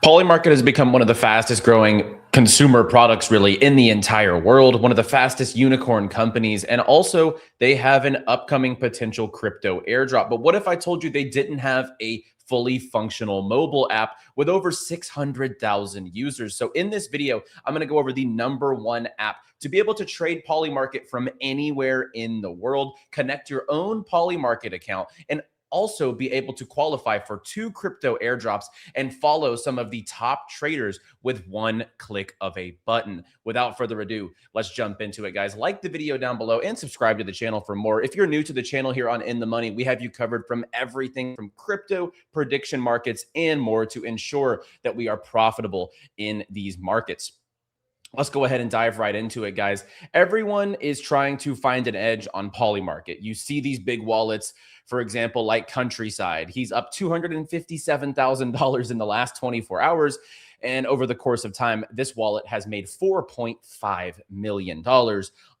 Polymarket has become one of the fastest growing consumer products really in the entire world, one of the fastest unicorn companies. And also they have an upcoming potential crypto airdrop. But what if I told you they didn't have a fully functional mobile app with over 600,000 users? So in this video, I'm going to go over the #1 app to be able to trade Polymarket from anywhere in the world, connect your own Polymarket account, and also be able to qualify for 2 crypto airdrops and follow some of the top traders with one click of a button. Without further ado, let's jump into it, guys. Like the video down below and subscribe to the channel for more. If you're new to the channel here on In the Money, we have you covered from everything from crypto, prediction markets, and more to ensure that we are profitable in these markets. Let's go ahead and dive right into it, guys. Everyone is trying to find an edge on Polymarket. You see these big wallets, for example, like Countryside. He's up $257,000 in the last 24 hours. And over the course of time, this wallet has made $4.5 million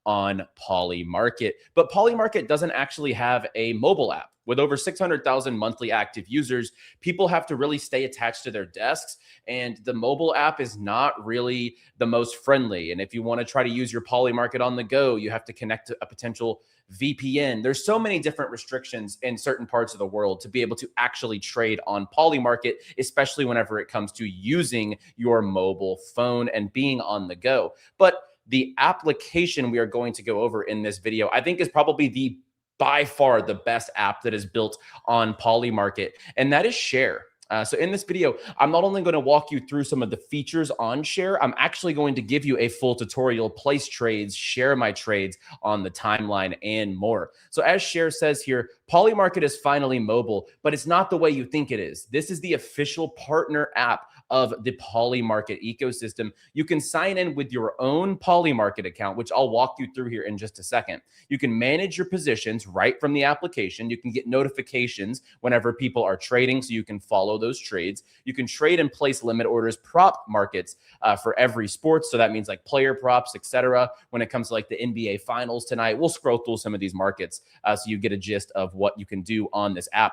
on Polymarket. But Polymarket doesn't actually have a mobile app. With over 600,000 monthly active users, people have to really stay attached to their desks, and the mobile app is not really the most friendly. And if you want to try to use your Polymarket on the go, you have to connect to a potential VPN. There's so many different restrictions in certain parts of the world to be able to actually trade on Polymarket, especially whenever it comes to using your mobile phone and being on the go. But the application we are going to go over in this video, I think, is probably by far the best app that is built on Polymarket, and that is 𝗧𝗪. So in this video, I'm not only going to walk you through some of the features on 𝗧𝗪, I'm actually going to give you a full tutorial, place trades, share my trades on the timeline, and more. So as 𝗧𝗪 says here, Polymarket is finally mobile, but it's not the way you think it is. This is the official partner app of the Polymarket ecosystem. You can sign in with your own Polymarket account, which I'll walk you through here in just a second. You can manage your positions right from the application. You can get notifications whenever people are trading, so you can follow those trades. You can trade and place limit orders, prop markets for every sport. So that means like player props, etc. When it comes to like the NBA finals tonight, we'll scroll through some of these markets so you get a gist of what you can do on this app.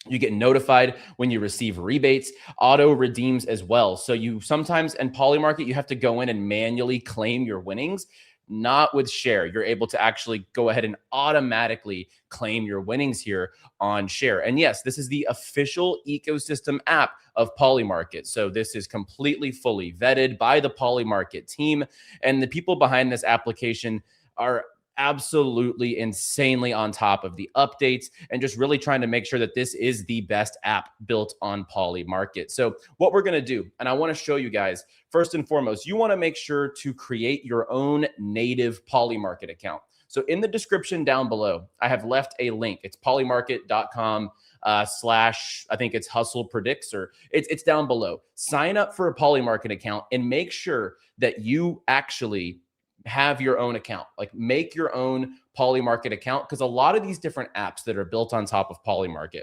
You get notified when you receive rebates, auto redeems as well. So you sometimes in Polymarket, you have to go in and manually claim your winnings. Not with 𝗧𝗪. You're able to actually go ahead and automatically claim your winnings here on 𝗧𝗪. And yes, this is the official ecosystem app of Polymarket. So this is completely fully vetted by the Polymarket team. And the people behind this application are absolutely insanely on top of the updates and just really trying to make sure that this is the best app built on Polymarket. So what we're going to do, and I want to show you guys, first and foremost, you want to make sure to create your own native Polymarket account. So in the description down below, I have left a link. It's polymarket.com / I think it's 𝗪𝗪 predicts, or it's down below. Sign up for a Polymarket account and make sure that you actually have your own account. Like, make your own Polymarket account, because a lot of these different apps that are built on top of Polymarket,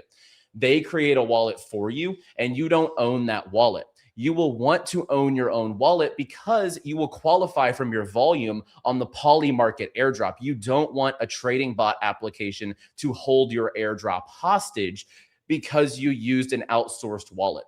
they create a wallet for you and you don't own that wallet. You will want to own your own wallet because you will qualify from your volume on the Polymarket airdrop. You don't want a trading bot application to hold your airdrop hostage because you used an outsourced wallet.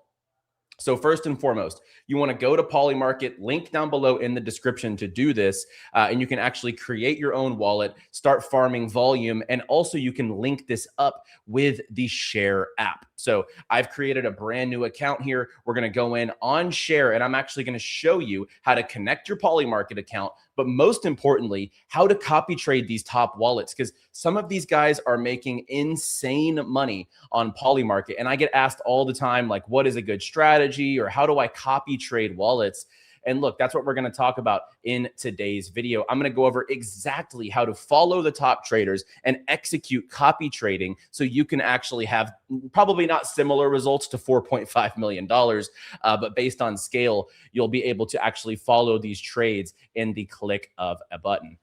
So first and foremost, you want to go to Polymarket, link down below in the description to do this, and you can actually create your own wallet, start farming volume, and also you can link this up with the 𝗧𝗪 app. So I've created a brand new account here. We're going to go in on 𝗧𝗪, and I'm actually going to show you how to connect your Polymarket account, but most importantly, how to copy trade these top wallets, because some of these guys are making insane money on Polymarket. And I get asked all the time, like, what is a good strategy, or how do I copy trade wallets? And look, that's what we're going to talk about in today's video. I'm going to go over exactly how to follow the top traders and execute copy trading so you can actually have probably not similar results to $4.5 million, but based on scale, you'll be able to actually follow these trades in the click of a button.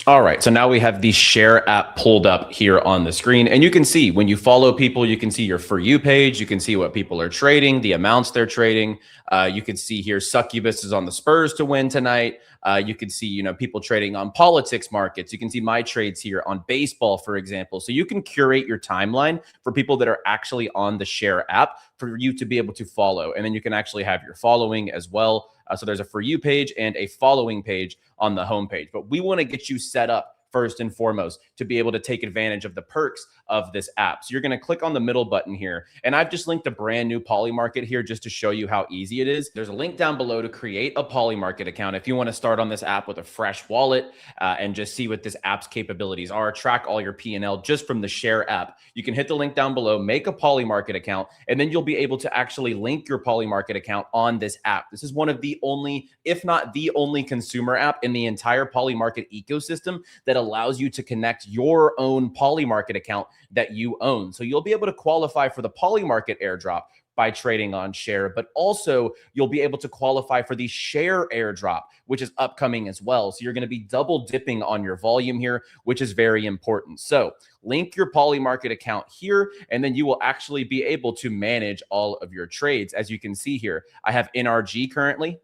All right, so now we have the 𝗧𝗪 app pulled up here on the screen, and you can see when you follow people, you can see your For You page, you can see what people are trading, the amounts they're trading. You can see here 𝗪𝗪𝗏 is on the Spurs to win tonight. You can see, people trading on politics markets. You can see my trades here on baseball, for example. So you can curate your timeline for people that are actually on the 𝗧𝗪 app for you to be able to follow. And then you can actually have your following as well. So there's a For You page and a following page on the homepage. But we want to get you set up first and foremost to be able to take advantage of the perks of this app. So you're going to click on the middle button here. And I've just linked a brand new Polymarket here just to show you how easy it is. There's a link down below to create a Polymarket account if you want to start on this app with a fresh wallet and just see what this app's capabilities are, track all your P&L just from the Share app. You can hit the link down below, make a Polymarket account, and then you'll be able to actually link your Polymarket account on this app. This is one of the only, if not the only, consumer app in the entire Polymarket ecosystem that allows you to connect your own Polymarket account that you own. So you'll be able to qualify for the Polymarket airdrop by trading on Share, but also you'll be able to qualify for the Share airdrop, which is upcoming as well. So you're going to be double dipping on your volume here, which is very important. So link your Polymarket account here, and then you will actually be able to manage all of your trades. As you can see here, I have NRG currently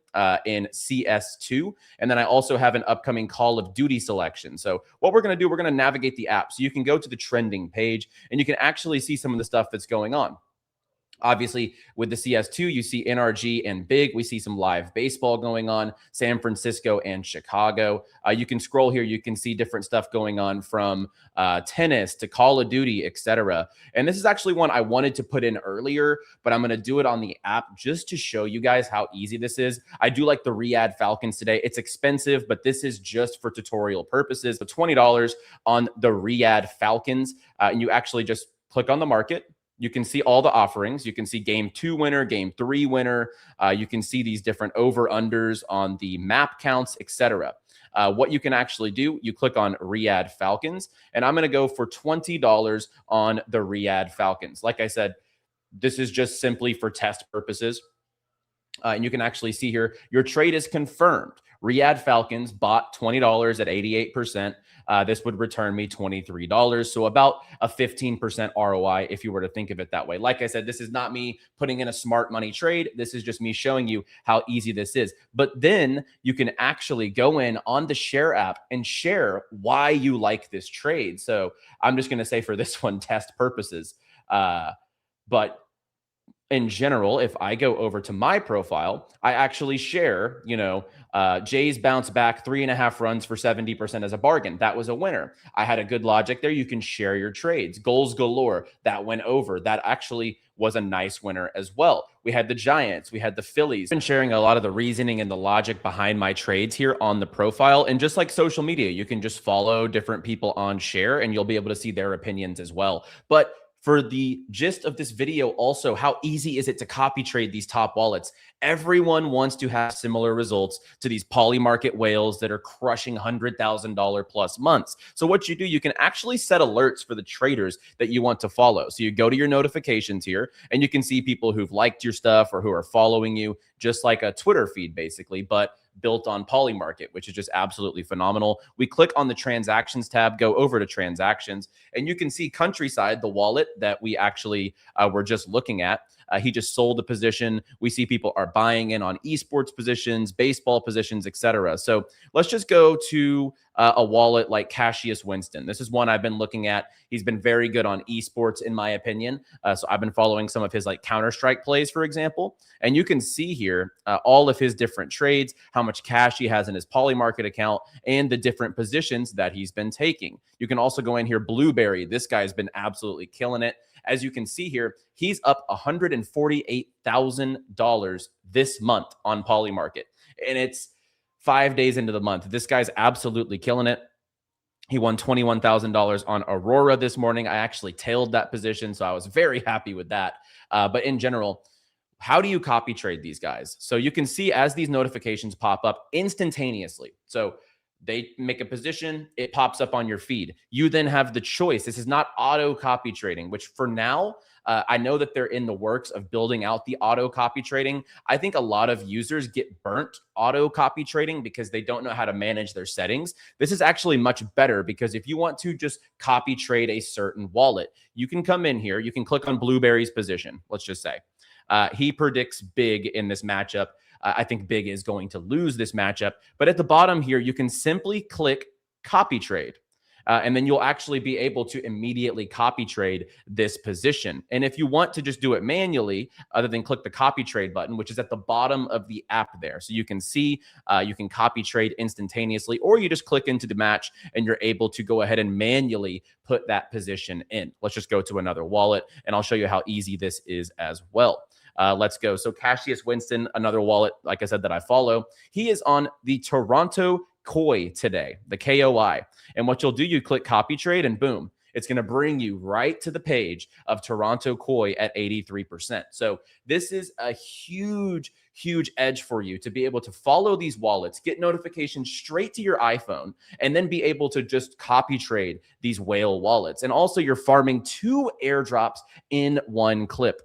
in CS2, and then I also have an upcoming Call of Duty selection. So what we're going to do, we're going to navigate the app. So you can go to the trending page, and you can actually see some of the stuff that's going on. Obviously, with the CS2, you see NRG and Big. We see some live baseball going on, San Francisco and Chicago. You can scroll here. You can see different stuff going on from tennis to Call of Duty, etc. And this is actually one I wanted to put in earlier, but I'm going to do it on the app just to show you guys how easy this is. I do like the Riyadh Falcons today. It's expensive, but this is just for tutorial purposes. So $20 on the Riyadh Falcons. And you actually just click on the market. You can see all the offerings. You can see game 2 winner, game 3 winner. You can see these different over-unders on the map counts, etc. What you can actually do, you click on Riyadh Falcons, and I'm going to go for $20 on the Riyadh Falcons. Like I said, this is just simply for test purposes. And you can actually see here, your trade is confirmed. Riyadh Falcons bought $20 at 88%. This would return me $23. So about a 15% ROI if you were to think of it that way. Like I said, this is not me putting in a smart money trade. This is just me showing you how easy this is. But then you can actually go in on the Share app and share why you like this trade. So I'm just going to say for this one, test purposes. But in general, if I go over to my profile, I actually share, Jays bounce back 3.5 runs for 70% as a bargain. That was a winner. I had a good logic there. You can share your trades. Goals galore. That went over. That actually was a nice winner as well. We had the Giants. We had the Phillies. I've been sharing a lot of the reasoning and the logic behind my trades here on the profile. And just like social media, you can just follow different people on Share and you'll be able to see their opinions as well. But for the gist of this video, also, how easy is it to copy trade these top wallets? Everyone wants to have similar results to these Polymarket whales that are crushing $100,000 plus months. So what you do, you can actually set alerts for the traders that you want to follow. So you go to your notifications here and you can see people who've liked your stuff or who are following you, just like a Twitter feed, basically, but built on Polymarket, which is just absolutely phenomenal. We click on the transactions tab, go over to transactions, and you can see Countryside, the wallet that we actually were just looking at. He just sold a position. We see people are buying in on esports positions, baseball positions, etc. So let's just go to a wallet like Cassius Winston. This is one I've been looking at. He's been very good on esports, in my opinion. So I've been following some of his like Counter-Strike plays, for example. And you can see here all of his different trades, how much cash he has in his Polymarket account, and the different positions that he's been taking. You can also go in here, Blueberry. This guy's been absolutely killing it. As you can see here, he's up $148,000 this month on Polymarket. And it's 5 days into the month. This guy's absolutely killing it. He won $21,000 on Aurora this morning. I actually tailed that position, so I was very happy with that. But in general, how do you copy trade these guys? So you can see as these notifications pop up instantaneously. So they make a position, it pops up on your feed. You then have the choice. This is not auto copy trading, which for now, I know that they're in the works of building out the auto copy trading. I think a lot of users get burnt auto copy trading because they don't know how to manage their settings. This is actually much better because if you want to just copy trade a certain wallet, you can come in here, you can click on Blueberry's position, let's just say. He predicts Big in this matchup. I think Big is going to lose this matchup. But at the bottom here, you can simply click copy trade. And then you'll actually be able to immediately copy trade this position. And if you want to just do it manually, other than click the copy trade button, which is at the bottom of the app there. So you can see, you can copy trade instantaneously, or you just click into the match and you're able to go ahead and manually put that position in. Let's just go to another wallet and I'll show you how easy this is as well. Let's go. So Cassius Winston, another wallet, like I said, that I follow, he is on the Toronto Koi today, the KOI. And what you'll do, you click copy trade and boom, it's going to bring you right to the page of Toronto Koi at 83%. So this is a huge edge for you to be able to follow these wallets, get notifications straight to your iPhone, and then be able to just copy trade these whale wallets. And also you're farming 2 airdrops in one clip.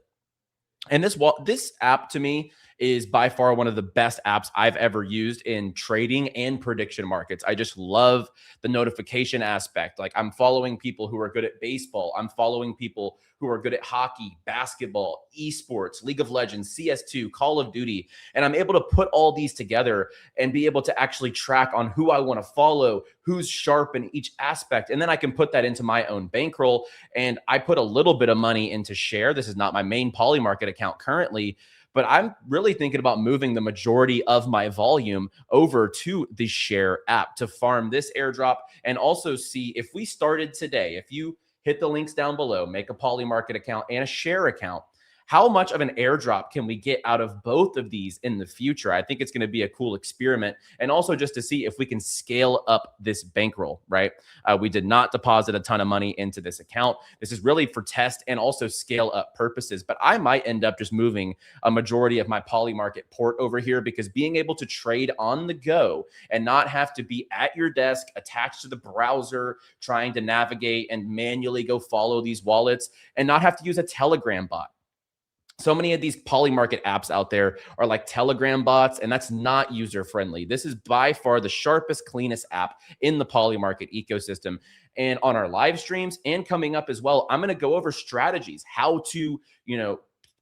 And this app to me is by far one of the best apps I've ever used in trading and prediction markets. I just love the notification aspect. Like I'm following people who are good at baseball. I'm following people who are good at hockey, basketball, esports, League of Legends, CS2, Call of Duty. And I'm able to put all these together and be able to actually track on who I want to follow, who's sharp in each aspect. And then I can put that into my own bankroll. And I put a little bit of money into Share. This is not my main Polymarket account currently, but I'm really thinking about moving the majority of my volume over to the Share app to farm this airdrop and also see if we started today, if you hit the links down below, make a Polymarket account and a Share account, how much of an airdrop can we get out of both of these in the future? I think it's going to be a cool experiment. And also just to see if we can scale up this bankroll, right? We did not deposit a ton of money into this account. This is really for test and also scale up purposes. But I might end up just moving a majority of my Polymarket port over here because being able to trade on the go and not have to be at your desk attached to the browser, trying to navigate and manually go follow these wallets and not have to use a Telegram bot. So many of these Polymarket apps out there are like Telegram bots, and that's not user-friendly. This is by far the sharpest, cleanest app in the Polymarket ecosystem. And on our live streams and coming up as well, I'm going to go over strategies, how to,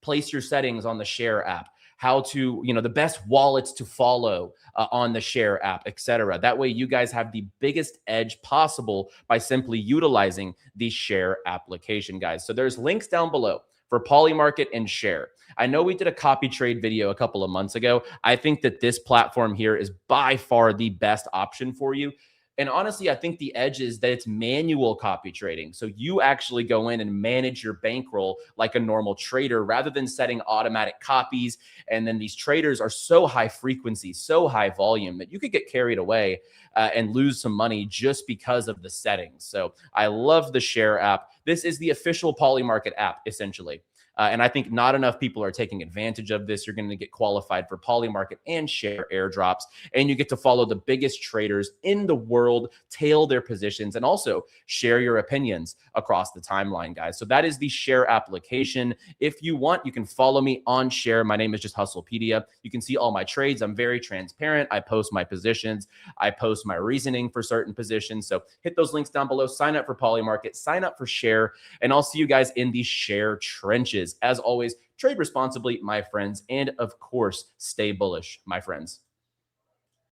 place your settings on the Share app, how to, the best wallets to follow on the Share app, etc. That way you guys have the biggest edge possible by simply utilizing the Share application, guys. So there's links down below for Polymarket and Share. I know we did a copy trade video a couple of months ago. I think that this platform here is by far the best option for you. And honestly, I think the edge is that it's manual copy trading. So you actually go in and manage your bankroll like a normal trader rather than setting automatic copies. And then these traders are so high frequency, so high volume that you could get carried away and lose some money just because of the settings. So I love the Share app. This is the official Polymarket app, essentially. And I think not enough people are taking advantage of this. You're going to get qualified for Polymarket and Share airdrops, and you get to follow the biggest traders in the world, tail their positions, and also share your opinions across the timeline, guys. So that is the Share application. If you want, you can follow me on Share. My name is just 𝗪𝗚𝗍𝗫. You can see all my trades. I'm very transparent. I post my positions. I post my reasoning for certain positions. So hit those links down below. Sign up for Polymarket. Sign up for Share, and I'll see you guys in the Share trenches. As always, trade responsibly, my friends, and of course, stay bullish, my friends.